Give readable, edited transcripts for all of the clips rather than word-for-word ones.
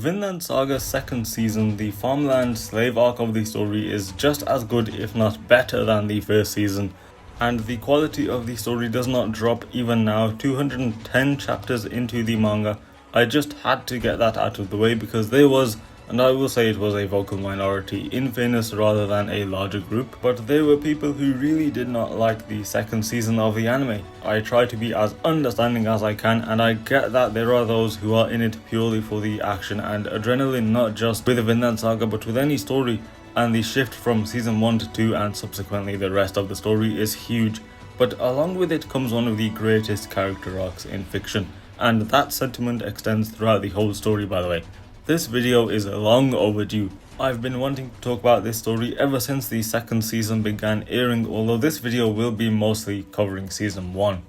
Vinland Saga's second season, the farmland slave arc of the story, is just as good if not better than the first season, and the quality of the story does not drop even now, 210 chapters into the manga. I just had to get that out of the way because there was, and I will say it was a vocal minority, in fairness rather than a larger group, but there were people who really did not like the second season of the anime. I try to be as understanding as I can, and I get that there are those who are in it purely for the action and adrenaline, not just with Vinland Saga but with any story, and the shift from season 1 to 2 and subsequently the rest of the story is huge. But along with it comes one of the greatest character arcs in fiction, and that sentiment extends throughout the whole story, by the way. This video is long overdue. I've been wanting to talk about this story ever since the second season began airing, although this video will be mostly covering season 1.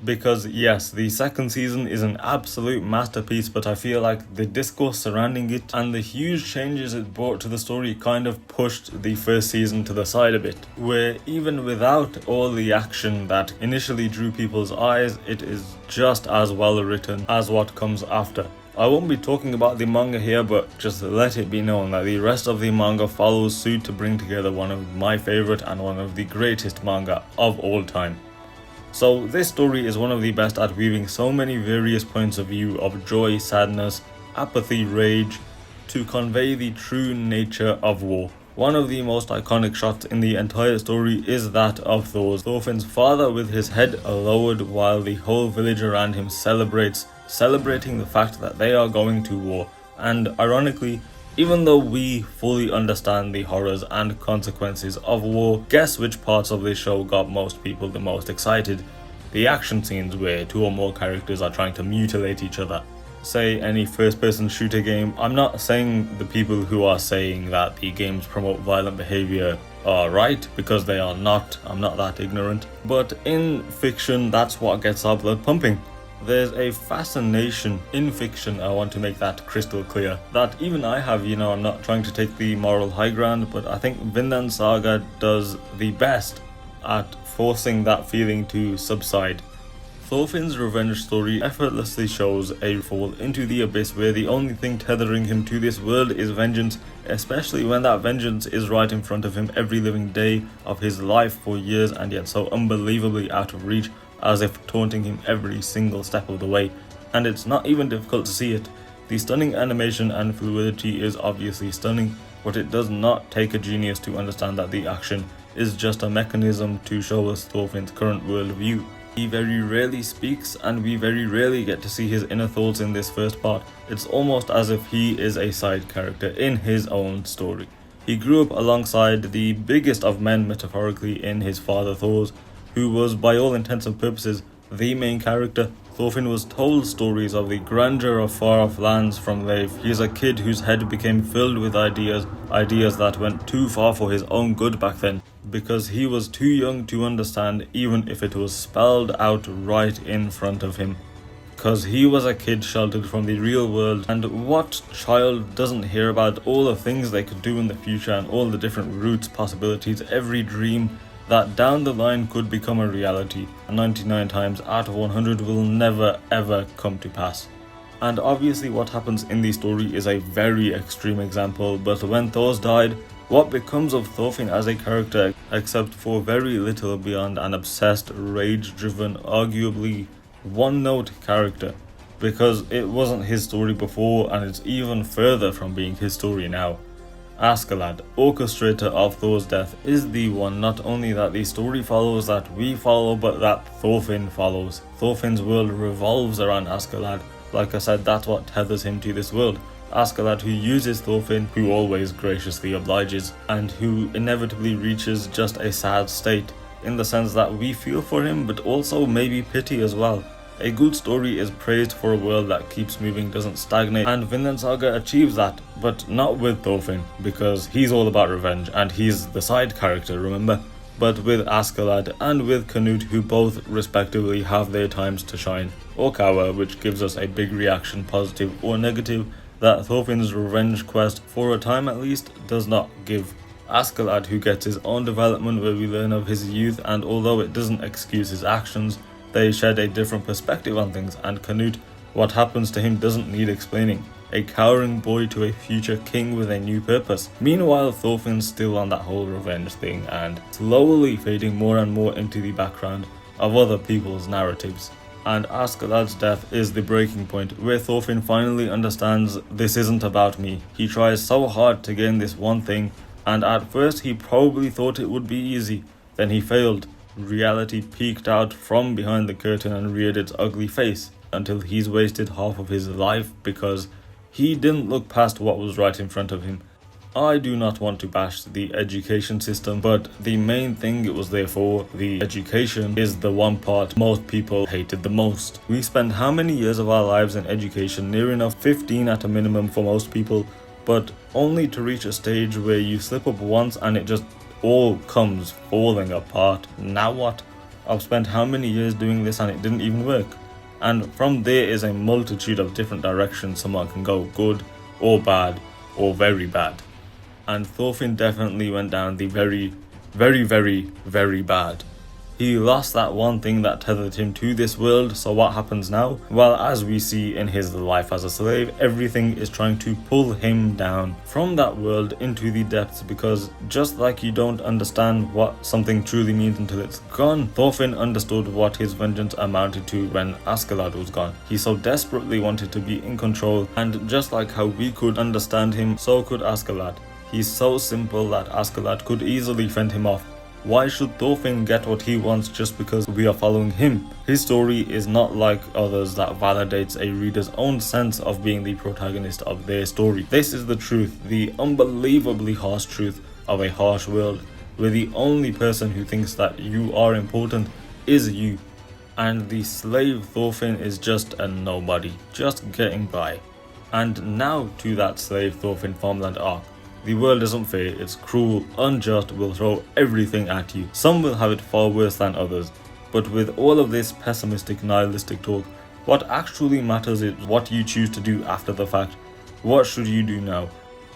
Because yes, the second season is an absolute masterpiece, but I feel like the discourse surrounding it and the huge changes it brought to the story kind of pushed the first season to the side a bit, where even without all the action that initially drew people's eyes, it is just as well written as what comes after. I won't be talking about the manga here, but just let it be known that the rest of the manga follows suit to bring together one of my favorite and one of the greatest manga of all time. So this story is one of the best at weaving so many various points of view of joy, sadness, apathy, rage, to convey the true nature of war. One of the most iconic shots in the entire story is that of Thorfinn's father with his head lowered while the whole village around him celebrating the fact that they are going to war. And ironically, even though we fully understand the horrors and consequences of war, guess which parts of this show got most people the most excited? The action scenes where 2 or more characters are trying to mutilate each other. Say any first-person shooter game. I'm not saying the people who are saying that the games promote violent behavior are right, because they are not. I'm not that ignorant. But in fiction, that's what gets our blood pumping. There's a fascination in fiction, I want to make that crystal clear, that even I have. I'm not trying to take the moral high ground, but I think Vinland Saga does the best at forcing that feeling to subside. Thorfinn's revenge story effortlessly shows a fall into the abyss where the only thing tethering him to this world is vengeance, especially when that vengeance is right in front of him every living day of his life for years, and yet so unbelievably out of reach, as if taunting him every single step of the way. And it's not even difficult to see it. The stunning animation and fluidity is obviously stunning, but it does not take a genius to understand that the action is just a mechanism to show us Thorfinn's current worldview. He very rarely speaks, and we very rarely get to see his inner thoughts in this first part. It's almost as if he is a side character in his own story. He grew up alongside the biggest of men, metaphorically, in his father Thor's, who was by all intents and purposes the main character. Thorfinn was told stories of the grandeur of far-off lands from Leif. He's a kid whose head became filled with ideas that went too far for his own good back then, because he was too young to understand, even if it was spelled out right in front of him. Because he was a kid sheltered from the real world, and what child doesn't hear about all the things they could do in the future and all the different routes, possibilities, every dream that down the line could become a reality, 99 times out of 100 will never ever come to pass. And obviously what happens in the story is a very extreme example, but when Thor's died, what becomes of Thorfinn as a character, except for very little beyond an obsessed, rage-driven, arguably one-note character? Because it wasn't his story before, and it's even further from being his story now. Askeladd, orchestrator of Thor's death, is the one not only that the story follows, that we follow, but that Thorfinn follows. Thorfinn's world revolves around Askeladd. Like I said, that's what tethers him to this world. Askeladd, who uses Thorfinn, who always graciously obliges, and who inevitably reaches just a sad state, in the sense that we feel for him, but also maybe pity as well. A good story is praised for a world that keeps moving, doesn't stagnate, and Vinland Saga achieves that, but not with Thorfinn, because he's all about revenge, and he's the side character, remember? But with Askeladd and with Canute, who both respectively have their times to shine, or cower, which gives us a big reaction, positive or negative, that Thorfinn's revenge quest, for a time at least, does not give. Askeladd, who gets his own development where we learn of his youth, and although it doesn't excuse his actions, they shed a different perspective on things, and Canute, what happens to him doesn't need explaining. a cowering boy to a future king with a new purpose. Meanwhile, Thorfinn's still on that whole revenge thing and slowly fading more and more into the background of other people's narratives. And Askeladd's death is the breaking point where Thorfinn finally understands this isn't about me. He tries so hard to gain this one thing, and at first he probably thought it would be easy. Then he failed. Reality peeked out from behind the curtain and reared its ugly face until he's wasted half of his life because he didn't look past what was right in front of him. I do not want to bash the education system, but the main thing it was there for, the education, is the one part most people hated the most. We spend how many years of our lives in education, near enough 15 at a minimum for most people, but only to reach a stage where you slip up once and it just all comes falling apart. Now what? I've spent how many years doing this and it didn't even work. And from there is a multitude of different directions someone can go, good or bad or very bad. And Thorfinn definitely went down the very, very bad. He lost that one thing that tethered him to this world, so what happens now? Well, as we see in his life as a slave, everything is trying to pull him down from that world into the depths, because just like you don't understand what something truly means until it's gone, Thorfinn understood what his vengeance amounted to when Askeladd was gone. He so desperately wanted to be in control, and just like how we could understand him, so could Askeladd. He's so simple that Askeladd could easily fend him off. Why should Thorfinn get what he wants just because we are following him? His story is not like others that validates a reader's own sense of being the protagonist of their story. This is the truth, the unbelievably harsh truth of a harsh world, where the only person who thinks that you are important is you. And the slave Thorfinn is just a nobody, just getting by. And now to that slave Thorfinn farmland arc. The world isn't fair, it's cruel, unjust, will throw everything at you. Some will have it far worse than others. But with all of this pessimistic, nihilistic talk, what actually matters is what you choose to do after the fact. What should you do now?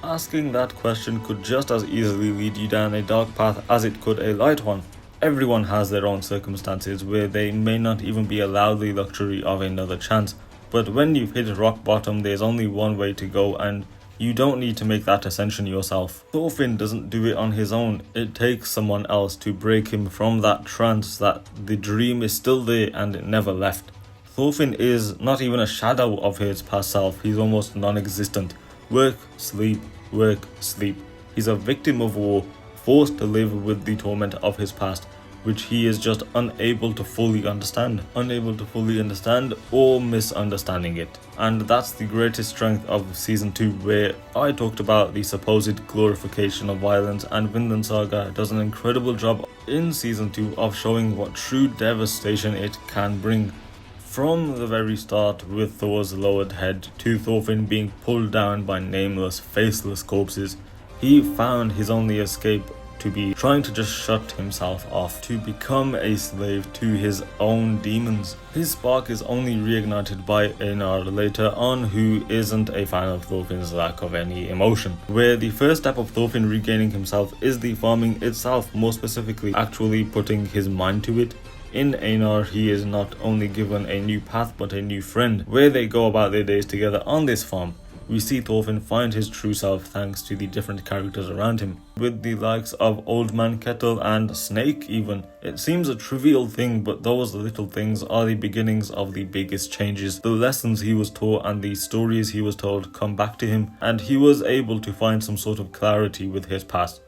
Asking that question could just as easily lead you down a dark path as it could a light one. Everyone has their own circumstances where they may not even be allowed the luxury of another chance. But when you've hit rock bottom, there's only one way to go, and you don't need to make that ascension yourself. Thorfinn doesn't do it on his own. It takes someone else to break him from that trance that the dream is still there and it never left. Thorfinn is not even a shadow of his past self. He's almost non-existent. Work, sleep, work, sleep. He's a victim of war, forced to live with the torment of his past, which he is just unable to fully understand. Unable to fully understand or misunderstanding it. And that's the greatest strength of Season 2, where I talked about the supposed glorification of violence, and Vinland Saga does an incredible job in Season 2 of showing what true devastation it can bring. From the very start, with Thor's lowered head to Thorfinn being pulled down by nameless, faceless corpses, he found his only escape to be trying to just shut himself off, to become a slave to his own demons. His spark is only reignited by Einar later on, who isn't a fan of Thorfinn's lack of any emotion, where the first step of Thorfinn regaining himself is the farming itself, more specifically actually putting his mind to it. In Einar, he is not only given a new path but a new friend, where they go about their days together on this farm. We see Thorfinn find his true self thanks to the different characters around him, with the likes of Old Man Kettle and Snake even. It seems a trivial thing, but those little things are the beginnings of the biggest changes. The lessons he was taught and the stories he was told come back to him, and he was able to find some sort of clarity with his past.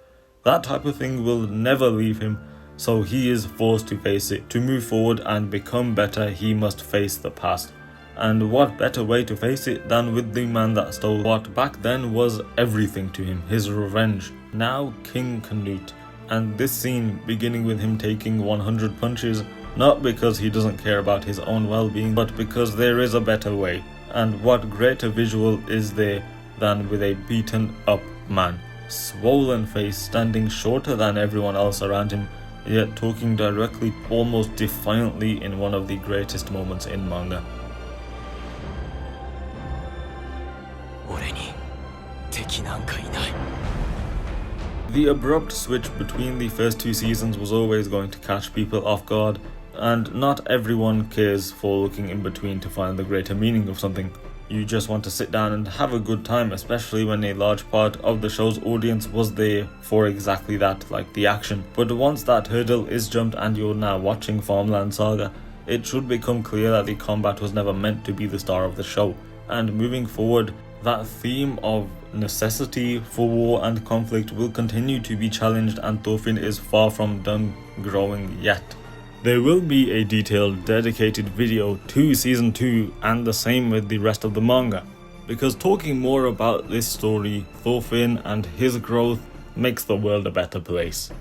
That type of thing will never leave him, so he is forced to face it. To move forward and become better, he must face the past. And what better way to face it than with the man that stole what back then was everything to him, his revenge. Now King Canute, and this scene beginning with him taking 100 punches, not because he doesn't care about his own well-being, but because there is a better way. And what greater visual is there than with a beaten up man, swollen face, standing shorter than everyone else around him, yet talking directly, almost defiantly, in one of the greatest moments in manga. The abrupt switch between the first two seasons was always going to catch people off guard, and not everyone cares for looking in between to find the greater meaning of something. you just want to sit down and have a good time, especially when a large part of the show's audience was there for exactly that, like the action. But once that hurdle is jumped and you're now watching Farmland Saga, it should become clear that the combat was never meant to be the star of the show. And moving forward, that theme of necessity for war and conflict will continue to be challenged, and Thorfinn is far from done growing yet. There will be a detailed dedicated video to season 2, and the same with the rest of the manga, because talking more about this story, Thorfinn and his growth, makes the world a better place.